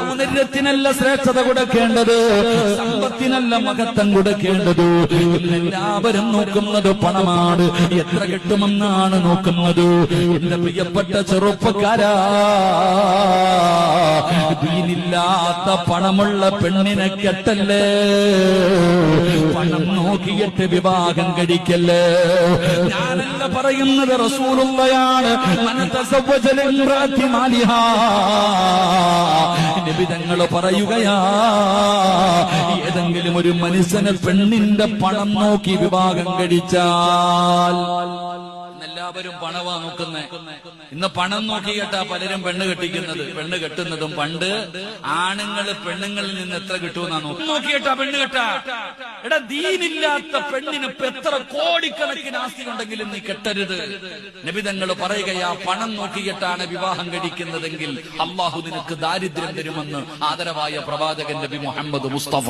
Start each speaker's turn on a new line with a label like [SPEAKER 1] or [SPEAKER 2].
[SPEAKER 1] സൗന്ദര്യത്തിനല്ല ശ്രേഷ്ഠത കൊടുക്കേണ്ടത്, സമ്പത്തിനല്ല മഹത്വം കൊടുക്കേണ്ടത്. എല്ലാവരും നോക്കുന്നത് പണമാണ്, എത്ര കിട്ടുമെന്നാണ് നോക്കുന്നത്. എന്റെ പ്രിയപ്പെട്ട ചെറുപ്പക്കാരാ, ദീനില്ലാത്ത പണമുള്ള പെണ്ണിനെ കെട്ടല്ലേ, പണം നോക്കിയിട്ട് വിവാഹം കഴിക്കല്ലേ. ഞാനല്ല പറയുന്നത്, റസൂലുള്ളയാണ്. നബി തങ്ങൾ പറയുകയാ, ഏതെങ്കിലും ഒരു മനുഷ്യന് പെണ്ണിന്റെ പണം നോക്കി വിവാഹം കഴിച്ചാൽ, എല്ലാവരും പണവാ നോക്കുന്നേ. ഇന്ന് പണം നോക്കി കേട്ടാ പലരും പെണ്ണ് കെട്ടിക്കുന്നത്. പെണ്ണ് കെട്ടുന്നതും പണ്ട് ആണുങ്ങള് പെണ്ണുങ്ങളിൽ നിന്ന് എത്ര കിട്ടുമെന്നാ നോക്കിയിട്ടാ പെണ്ണ് കെട്ടാ. എടാ, ദീനില്ലാത്ത പെണ്ണിന് എത്ര കോടിക്കണക്കിന് ആസ്തി ഉണ്ടെങ്കിലും നീ കെട്ടരുത്. നബി തങ്ങൾ പറയുകയാ, പണം നോക്കിയിട്ടാണ് വിവാഹം കഴിക്കുന്നതെങ്കിൽ അള്ളാഹു നിനക്ക് ദാരിദ്ര്യം തരുമെന്ന് ആദരവായ പ്രവാചകൻ നബി മുഹമ്മദ് മുസ്തഫ.